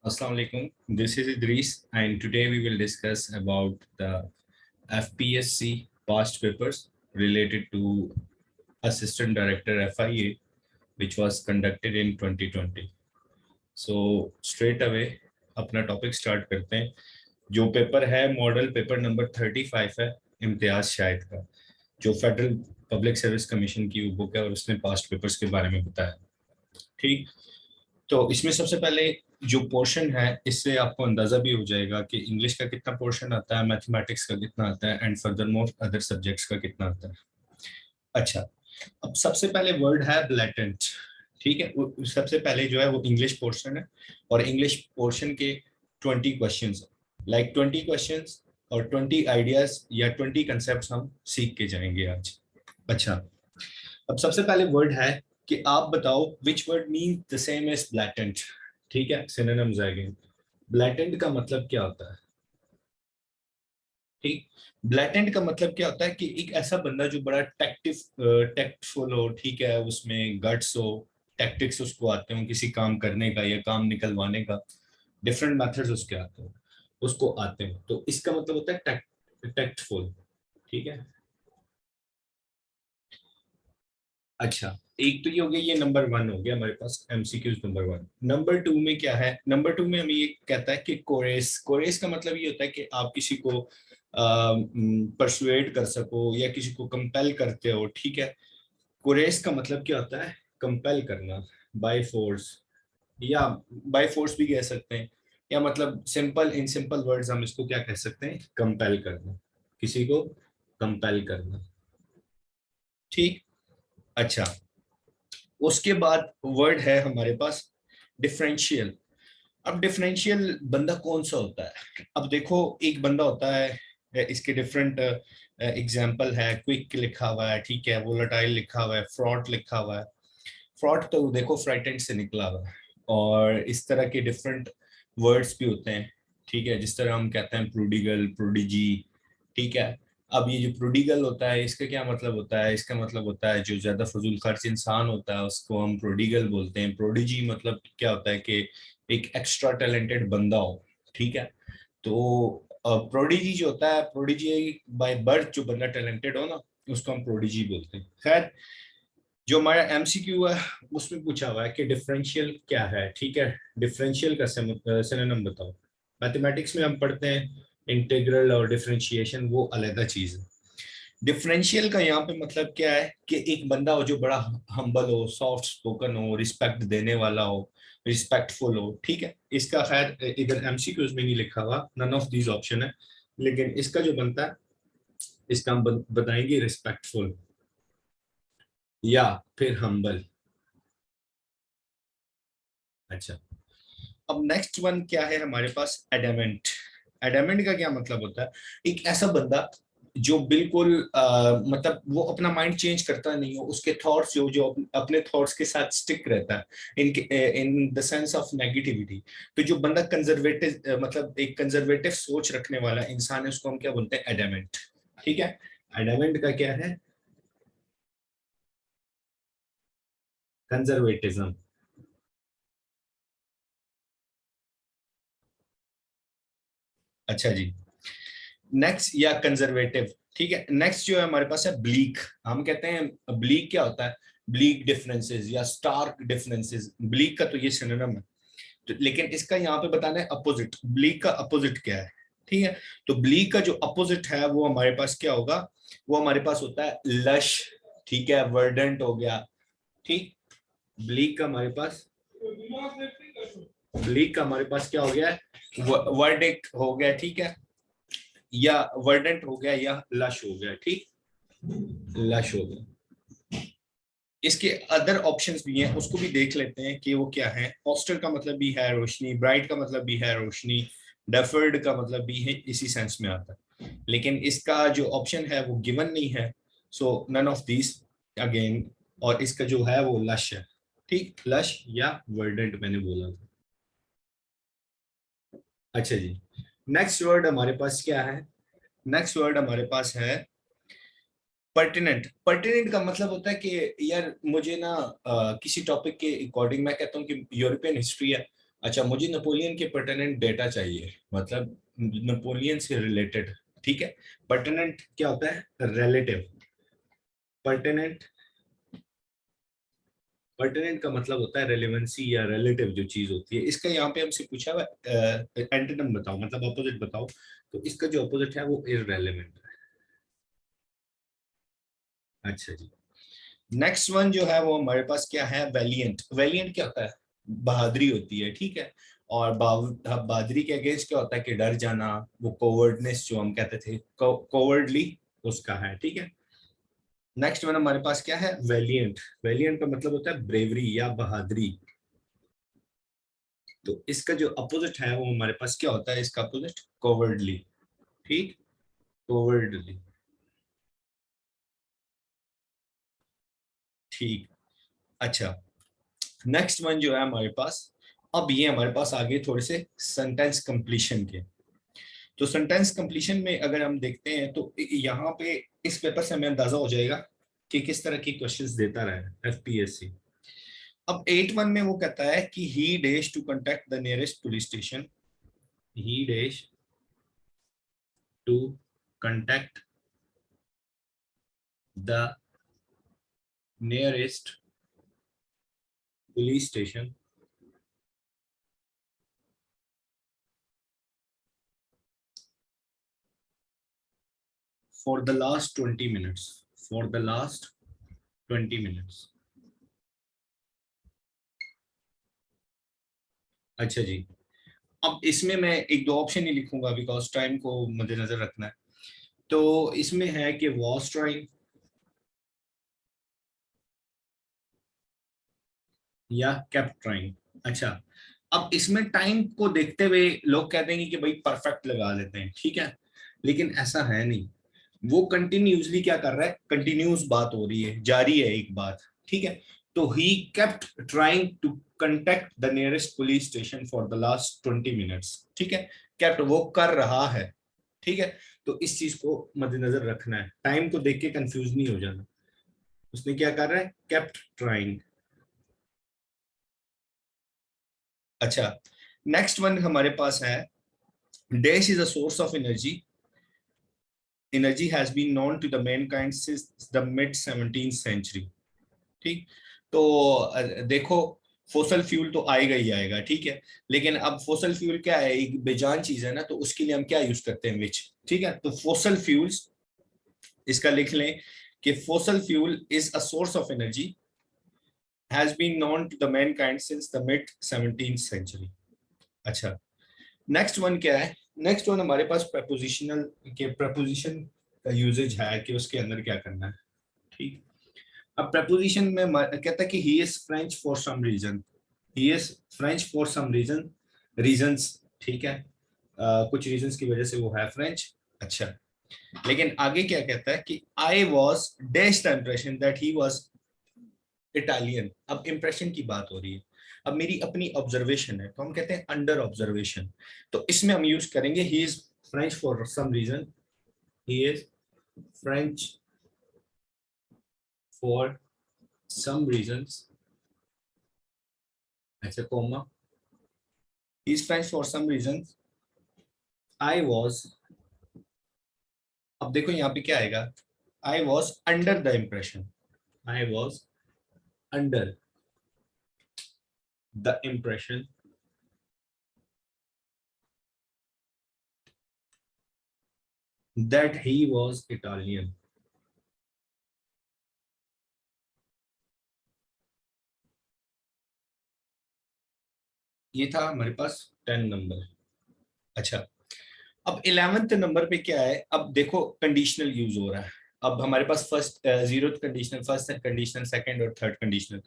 Assalamu alaikum. This is Idris, and today we will discuss about the FPSC past papers related to Assistant Director FIA, which was conducted in 2020. So straight away अपना topic start करते हैं. जो paper है model paper number 35 है इम्तियाज शाहिद का, जो federal public service commission की book है और उसने पास्ट पेपर्स के बारे में बताया. ठीक, तो इसमें सबसे पहले जो पोर्शन है इससे आपको अंदाजा भी हो जाएगा कि इंग्लिश का कितना पोर्शन आता है, मैथमेटिक्स का कितना आता है and further more other subjects का कितना आता है. अच्छा, अब सबसे पहले वर्ड है ब्लैटेंट. ठीक है, सबसे पहले जो है वो इंग्लिश पोर्शन है और इंग्लिश पोर्शन के 20 क्वेश्चंस, लाइक 20 क्वेश्चंस और 20 आइडियाज या 20 कंसेप्ट हम सीख के जाएंगे आज. अच्छा, अब सबसे पहले वर्ड है कि आप बताओ which word mean the same as blatant. ठीक है, सिनोनिम्स आएंगे. ब्लैटेंट का मतलब क्या होता है? ठीक, ब्लैटेंट का मतलब क्या होता है कि एक ऐसा बंदा जो बड़ा टैक्टफुल हो, ठीक है, उसमें गट्स हो, टैक्टिक्स उसको आते हो किसी काम करने का या काम निकलवाने का, डिफरेंट मेथड्स उसके आते हो, उसको आते हो, तो इसका मतलब होता है टैक्टफुल. ठीक है. अच्छा, एक तो ये हो गया, ये नंबर 1 हो गया हमारे पास एमसीक्यूज नंबर 1. नंबर 2 में क्या है? नंबर 2 में हमें ये कहता है कि कोरेस. कोरेस का मतलब ये होता है कि आप किसी को परसुएड कर सको या किसी को कंपेल करते हो. ठीक है, कोरेस का मतलब क्या होता है? कंपेल करना बाय फोर्स, या बाय फोर्स भी कह सकते हैं, या मतलब सिंपल इन सिंपल वर्ड्स हम इसको क्या कह सकते हैं? कंपेल करना, किसी को कंपेल करना. ठीक. अच्छा, उसके बाद वर्ड है हमारे पास डिफरेंशियल. अब डिफरेंशियल बंदा कौन सा होता है? अब देखो, एक बंदा होता है, इसके डिफरेंट एग्जाम्पल है. क्विक लिखा हुआ है, ठीक है, वोलेटाइल लिखा हुआ है, फ्रॉड लिखा हुआ है. फ्रॉड तो देखो फ्राइटेंड से निकला हुआ है, और इस तरह के डिफरेंट वर्ड्स भी होते हैं. ठीक है, जिस तरह हम कहते हैं प्रूडिगल, प्रोडिजी. ठीक है, अब ये जो प्रोडिगल होता है इसका क्या मतलब होता है? इसका मतलब होता है जो ज्यादा फजूल खर्च इंसान होता है उसको हम प्रोडिगल बोलते हैं. प्रोडिजी मतलब क्या होता है कि एक एक्स्ट्रा टैलेंटेड बंदा हो. ठीक है, तो प्रोडिजी जो होता है, प्रोडिजी बाय बर्थ जो बंदा टैलेंटेड हो ना, उसको हम प्रोडिजी बोलते हैं. खैर, जो हमारा एमसीक्यू है उसमें पूछा हुआ है कि डिफरेंशियल क्या है. ठीक है, डिफरेंशियल का सिनोनिम बताओ. मैथमेटिक्स में हम पढ़ते हैं इंटीग्रल और डिफरेंशिएशन, वो अलग चीज है. डिफरेंशियल का यहाँ पे मतलब क्या है कि एक बंदा हो जो बड़ा हम्बल हो, सॉफ्ट स्पोकन हो, रिस्पेक्ट देने वाला हो, रिस्पेक्टफुल हो. ठीक है, इसका खैर इधर एमसीक्यूज में नहीं लिखा हुआ, नन ऑफ दीज ऑप्शन है, लेकिन इसका जो बनता है इसका हम बताएंगे रिस्पेक्टफुल या फिर हम्बल. अच्छा, अब नेक्स्ट वन क्या है हमारे पास? एडामेंट. एडामेंट का क्या मतलब होता है? एक ऐसा बंदा जो बिल्कुल मतलब वो अपना माइंड चेंज करता नहीं हो, उसके थॉट्स जो अपने थॉट्स के साथ स्टिक रहता है in the sense of negativity. तो जो बंदा कंजर्वेटिव मतलब एक कंजर्वेटिव सोच रखने वाला इंसान है, उसको हम क्या बोलते हैं? एडामेंट. ठीक है, एडामेंट का क्या है? कंजर्वेटिज्म. अच्छा जी, नेक्स्ट या कंजर्वेटिव. ठीक है, नेक्स्ट जो है हमारे पास है ब्लीक. हम कहते हैं ब्लीक क्या होता है? ब्लीक डिफरेंसेस या स्टार्क डिफरेंसेस. ब्लीक का तो ये सिनोनिम है, तो लेकिन इसका यहाँ पे बताना है अपोजिट. ब्लीक का अपोजिट क्या है? ठीक है, तो ब्लीक का जो अपोजिट है वो हमारे पास क्या होगा? वो हमारे पास होता है लश. ठीक है, वर्डेंट हो गया. ठीक, ब्लीक का हमारे पास, ब्लीक का हमारे पास क्या हो गया? वर्डिक्ट हो गया. ठीक है, या वर्डेंट हो गया या लश हो गया. ठीक, लश हो गया. इसके अदर ऑप्शंस भी हैं, उसको भी देख लेते हैं कि वो क्या है. ऑस्टर का मतलब भी है रोशनी, ब्राइट का मतलब भी है रोशनी, डेफर्ड का मतलब भी है, इसी सेंस में आता है, लेकिन इसका जो ऑप्शन है वो गिवन नहीं है. सो नन ऑफ दिस अगेन. और इसका जो है वो लश है. ठीक, लश या वर्डेंट मैंने बोला था. अच्छा जी, नेक्स्ट वर्ड हमारे पास क्या है? नेक्स्ट वर्ड हमारे पास है पर्टिनेंट. पर्टिनेंट का मतलब होता है कि यार मुझे ना किसी टॉपिक के अकॉर्डिंग मैं कहता हूँ कि यूरोपियन हिस्ट्री है, अच्छा, मुझे नेपोलियन के पर्टिनेंट डेटा चाहिए, मतलब नेपोलियन से रिलेटेड। ठीक है, पर्टिनेंट क्या होता है? रिलेटिव। पर्टिनेंट, पर्टिनेंट का मतलब होता है रेलेवेंसी या रिलेटिव जो चीज होती है। इसका यहाँ पे हमसे पूछा हुआ एंटोनिम बताओ, मतलब अपोजिट बताओ, तो इसका जो अपोजिट है वो इररेलेवेंट है। अच्छा जी, नेक्स्ट वन जो है वो हमारे पास क्या है? वैलिएंट। वैलिएंट क्या होता है? बहादुरी होती है, ठीक है। और बहादुरी के अगेंस्ट क्या होता है? कि डर जाना, वो कोवर्डनेस जो हम कहते थे, कोवर्डली, उसका है, ठीक है। नेक्स्ट वन हमारे पास क्या है? वैलिएंट। वैलिएंट का मतलब होता है ब्रेवरी या बहादुरी। तो इसका जो अपोजिट है वो हमारे पास क्या होता है? इसका अपोजिट कोवर्डली, ठीक, कोवर्डली, ठीक। अच्छा, नेक्स्ट वन जो है हमारे पास, अब ये हमारे पास आगे थोड़े से सेंटेंस कंप्लीशन के। तो सेंटेंस कंप्लीशन में अगर हम देखते हैं तो यहाँ पे इस पेपर से हमें अंदाजा हो जाएगा कि किस तरह की क्वेश्चंस देता रहा है एफपीएससी। अब 8-1 में वो कहता है कि he dash to contact the nearest police station, he dash to contact the nearest police station for the last 20 minutes, for the last 20 minutes। अच्छा जी, अब इसमें मैं एक दो ऑप्शन ही लिखूंगा बिकॉज टाइम को मद्देनजर रखना है। तो इसमें है कि वॉज ट्राइंग या केप्ट ट्राइंग। अच्छा, अब इसमें टाइम को देखते हुए लोग कहते हैं कि भाई परफेक्ट लगा लेते हैं, ठीक है, लेकिन ऐसा है नहीं। वो कंटिन्यूसली क्या कर रहा है? कंटिन्यूस बात हो रही है, जारी है एक बात, ठीक है। तो he kept trying to contact the nearest police station for the last 20 minutes, ठीक है। केप्ट वो कर रहा है, ठीक है। तो इस चीज को मद्देनजर रखना है, टाइम को देख के कंफ्यूज नहीं हो जाना। उसने क्या कर रहा है? Kept trying. अच्छा, नेक्स्ट वन हमारे पास है, dash is a source of energy, energy has been known to the mankind since the mid 17th century, ठीक। तो देखो, फोसल फ्यूल तो आएगा ही आएगा, ठीक है। लेकिन अब फोसल फ्यूल क्या है? एक बेजान चीज है ना, तो उसके लिए हम क्या यूज करते हैं? विच, ठीक है। तो फोसल फ्यूल्स, इसका लिख लें कि fossil fuel is a source of energy has been known to the mankind since the mid 17th century. अच्छा, नेक्स्ट वन क्या है? नेक्स्ट वन हमारे पास प्रपोजिशनल के, प्रपोजिशन का यूजेज है कि उसके अंदर क्या करना है, ठीक। अब प्रपोजिशन में कहता है कि he is French for some reason, he is French for some reason, reasons, ठीक है। कुछ रीजंस की वजह से वो है फ्रेंच। अच्छा, लेकिन आगे क्या कहता है कि I was dash the impression that he was Italian. अब इंप्रेशन की बात हो रही है, अब मेरी अपनी ऑब्जर्वेशन है, तो हम कहते हैं अंडर ऑब्जर्वेशन। तो इसमें हम यूज करेंगे he is French for some reason, he is French for some reasons. अच्छा, comma, he is French for some reason, I was, अब देखो यहाँ पे क्या आएगा? I was under the impression, I was under the impression that he was Italian. ये था हमारे पास 10 नंबर। अच्छा, अब 11th नंबर पे क्या है? अब देखो कंडीशनल यूज हो रहा है। अब हमारे पास first zero conditional, first conditional, second और थर्ड कंडीशनल।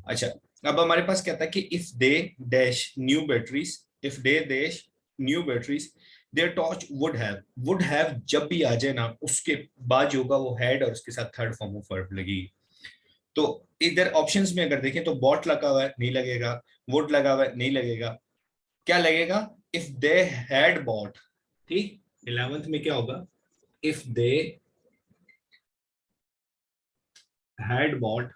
अच्छा, अब हमारे पास क्या था कि if they dash new batteries, if they dash new batteries their torch would have जब भी आ जाए ना, उसके बाद जो होगा वो हैड और उसके साथ थर्ड फॉर्म ऑफ वर्ब लगेगी। तो इधर ऑप्शंस में अगर देखें तो बॉट लगा हुआ है, नहीं लगेगा। वुड लगा हुआ है, नहीं लगेगा। क्या लगेगा? इफ दे हैड बॉट, ठीक। 11th में क्या होगा? If they had bought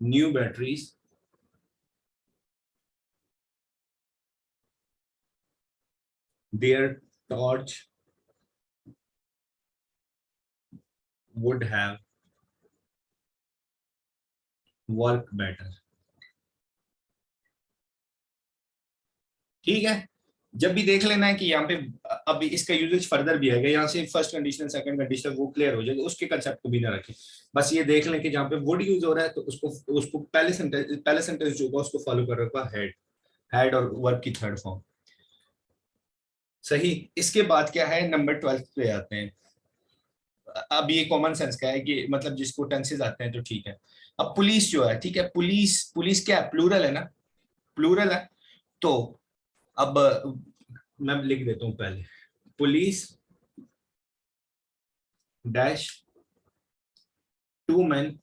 new batteries their torch would have worked better। ठीक है, जब भी देख लेना है कि यहाँ पे अभी इसका यूजेज फर्दर भी है, यहाँ से फर्स्ट कंडीशन सेकंड कंडीशन वो क्लियर हो जाएगा, उसके कंसेप्ट को भी ना रखें, बस ये देख लें कि जहाँ पे वुड यूज हो रहा है तो उसको उसको पहले सेंटेंस जो होगा उसको फॉलो कर रखा हेड, हेड और वर्ब की थर्ड फॉर्म। सही, इसके बाद क्या है, नंबर 12 पे आते हैं। अब ये कॉमन सेंस का है कि मतलब जिसको टेंसेस आते हैं तो ठीक है। अब पुलिस जो है, ठीक है, पुलिस पुलिस क्या है, प्लूरल है ना, प्लूरल है। तो अब मैं लिख देता हूं पहले, police dash two man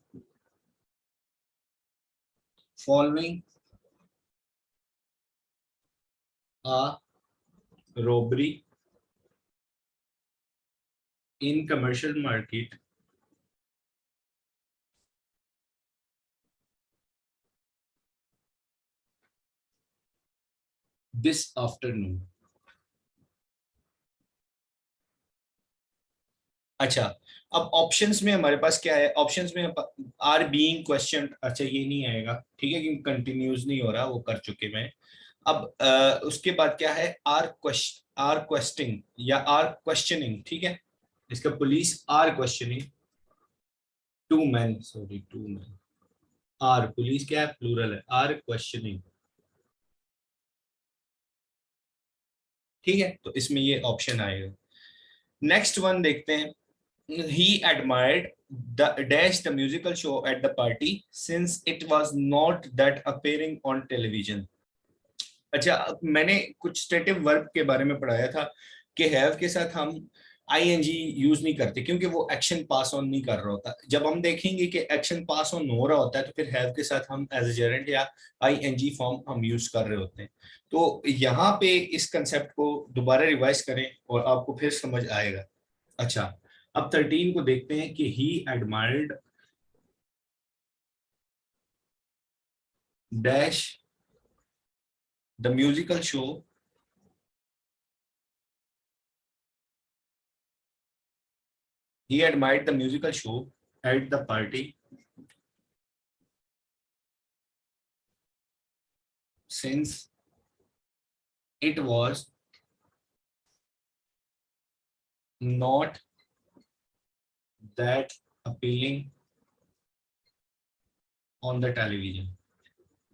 following a robbery in commercial market this afternoon। अच्छा, अब ऑप्शंस में हमारे पास क्या है, ऑप्शंस में आर बीइंग क्वेश्चन, अच्छा ये नहीं आएगा, ठीक है, क्योंकि कंटिन्यूज नहीं हो रहा, वो कर चुके मैं। अब उसके बाद क्या है, आर क्वेश्चनिंग या आर क्वेश्चनिंग, ठीक है, इसका police are questioning two man, sorry two man, are police क्या है, प्लूरल है, आर क्वेश्चनिंग, ठीक है, तो इसमें ये ऑप्शन आएगा। नेक्स्ट वन देखते हैं, he admired the dash the musical show at the party since it was not that appearing on television। अच्छा, मैंने कुछ स्टेटिव वर्ब के बारे में पढ़ाया था कि हैव के साथ हम आईएनजी यूज नहीं करते क्योंकि वो एक्शन पास ऑन नहीं कर रहा होता। जब हम देखेंगे कि एक्शन पास ऑन हो रहा होता है तो फिर हैव के साथ हम एज जेरेंट या आईएनजी फॉर्म हम यूज कर रहे होते हैं। तो यहाँ पे इस कंसेप्ट को दोबारा रिवाइज करें और आपको फिर समझ आएगा। अच्छा, अब 13 को देखते हैं कि he admired dash the musical show he admired the musical show at the party since it was not that appealing on the television,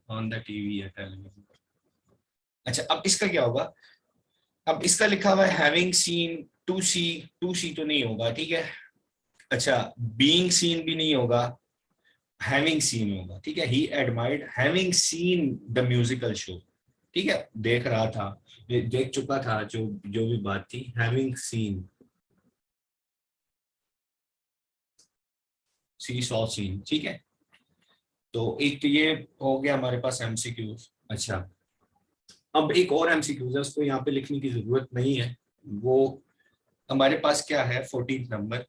on the TV या television। अच्छा, अब इसका क्या होगा, अब इसका लिखा हुआ है having seen, to see, to see तो नहीं होगा, ठीक है। अच्छा, बीइंग सीन भी नहीं होगा, हैविंग सीन होगा, ठीक है। He admired having seen the musical show, ठीक है, देख रहा था, देख चुका था, जो जो भी बात थी, हैविंग सीन, सी सॉ सीन, ठीक है। तो एक तो ये हो गया हमारे पास एमसीक्यूज। अच्छा, अब एक और एमसीक्यूज है, उसको यहाँ पे लिखने की जरूरत नहीं है, वो हमारे पास क्या है, 14th number,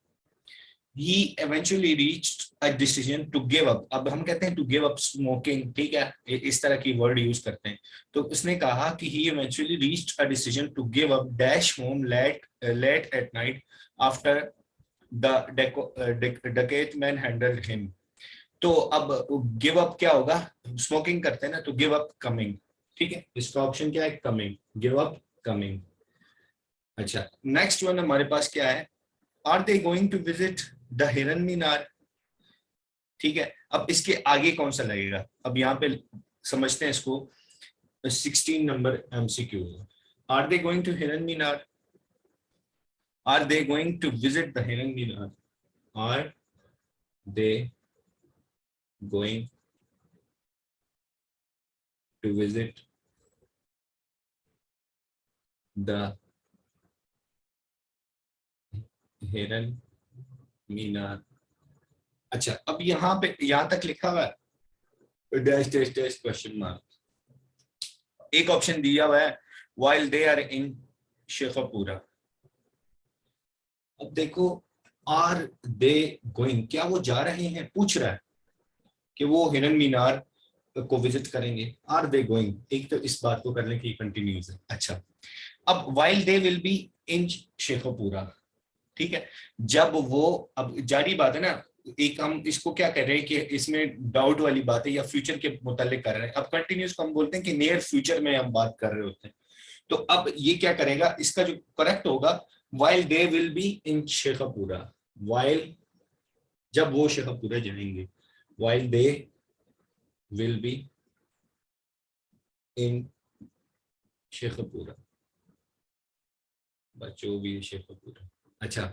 he eventually reached a decision to give up। अब हम कहते हैं to give up smoking, ठीक है, इस तरह की वर्ड यूज करते हैं। तो उसने कहा कि he eventually reached a decision to give up dash home late at night after the decade man handled him। तो अब गिव अप क्या होगा, स्मोकिंग करते हैं ना, तो गिव अप कमिंग, ठीक है, इसका ऑप्शन क्या है, कमिंग, गिव अप कमिंग। अच्छा, नेक्स्ट वन हमारे पास क्या है, are they going to visit the Hiran Minar, ठीक है। अब इसके आगे कौन सा लगेगा, अब यहाँ पे समझते हैं इसको। 16 number MCQ, are they going to Hiran Minar, are they going to visit the Hiran Minar, are they going to visit the Hiran Minar. अच्छा, अब यहाँ पे यहाँ तक लिखा हुआ है dash dash dash question mark, एक ऑप्शन दिया हुआ है while they are in Sheikhpura. अब देखो, आर दे गोइंग, क्या वो जा रहे हैं, पूछ रहा है, कि वो हिरन मीनार को विजिट करेंगे। आर दे गोइंग, एक तो इस बात को करने की कंटिन्यूज है। अच्छा, अब while they will be in Shekhopura, ठीक है, जब वो, अब जारी बात है ना, एक हम इसको क्या कर रहे हैं कि इसमें डाउट वाली बात है या फ्यूचर के मुतालिक कर रहे हैं। अब कंटिन्यूस को हम बोलते हैं कि नियर फ्यूचर में हम बात कर रहे होते हैं। तो अब ये क्या करेगा, इसका जो करेक्ट होगा, while they will be in Sheikhpura, while जब वो शेखपुरा जाएंगे, while they will be in Sheikhpura, बच्चों भी शेखपुरा। अच्छा,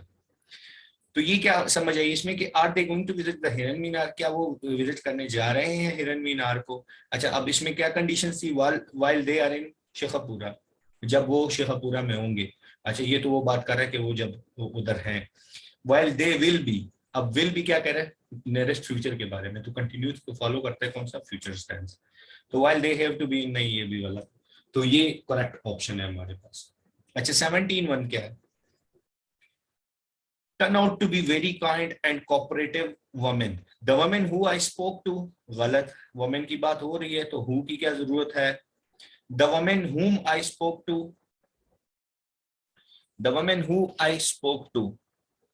तो ये क्या समझ आई इसमें कि are they going to visit the Hiran Minar, क्या वो विजिट करने जा रहे हैं हिरन मीनार को। अच्छा, अब इसमें क्या कंडीशन थी, while they are in Sheikhupura, जब वो शेखपुरा में होंगे। अच्छा, ये तो वो बात कर रहा है कि वो जब वो उधर हैं। वाइल दे विल बी, अब विल बी क्या कह रहा है, नियरेस्ट फ्यूचर के बारे में, तो कंटिन्यूस को फॉलो करता है कौन सा, फ्यूचर टेंस। तो while they have to be, नहीं ये भी वाला, तो ये करेक्ट ऑप्शन है हमारे पास। अच्छा, 17(1) क्या है, turn out to be very kind and cooperative woman. The woman who I spoke to, गलत, woman की बात हो रही है तो who की क्या जरूरत है। The woman whom I spoke to, the woman who I spoke to,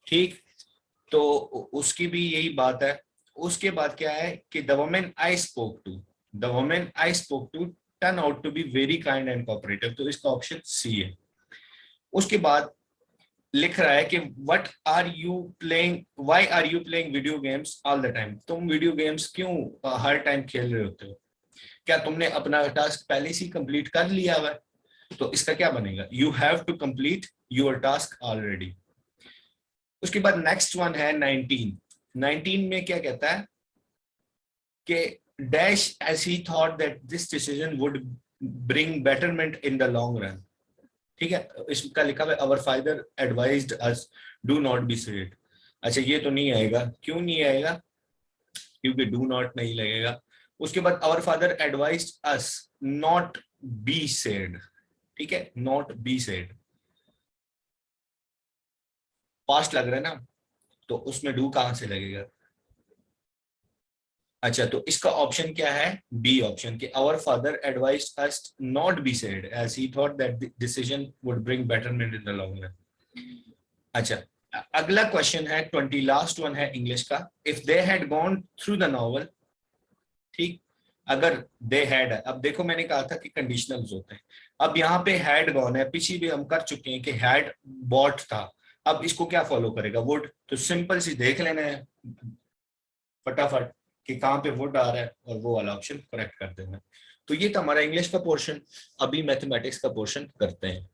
ठीक, तो उसकी भी यही बात है। उसके बाद क्या है कि the woman I spoke to, the woman I spoke to turn out to be very kind and cooperative, तो इसका ऑप्शन सी है। उसके बाद लिख रहा है कि what are you playing, why are you playing video games all the time, तुम वीडियो गेम्स क्यों हर टाइम खेल रहे होते हो, क्या तुमने अपना टास्क पहले से कंप्लीट कर लिया हुआ है। तो इसका क्या बनेगा, you have to complete your task already. उसके बाद नेक्स्ट वन है 19। 19 में क्या कहता है कि dash as he thought that this decision would bring betterment in the long run, ठीक है, इसका लिखा हुआ our father advised us do not be sad. अच्छा, ये तो नहीं आएगा, क्यों नहीं आएगा, क्योंकि डू नॉट नहीं लगेगा। उसके बाद अवर father advised us not be said, ठीक है, नॉट बी सेड, पास्ट लग रहा है ना, तो उसमें डू कहां से लगेगा। अच्छा, तो इसका ऑप्शन क्या है, बी ऑप्शन, कि our father advised us not be sad as he thought that decision would bring betterment in the long run. अच्छा, अगला क्वेश्चन है 20, लास्ट वन है इंग्लिश का। If they had gone through the novel, ठीक, अगर they had, अब देखो मैंने कहा था कि कंडीशनल्स होते हैं, अब यहाँ पे हैड गॉन है, पीछे भी हम कर चुके हैं कि हैड बॉट था, अब इसको क्या फॉलो करेगा, वुड, तो सिंपल सी देख लेना है फटाफट कि कहाँ पे वुड आ रहा है और वो वाला ऑप्शन करेक्ट कर देना। तो ये था हमारा इंग्लिश का पोर्शन। अभी मैथमेटिक्स का पोर्शन करते हैं।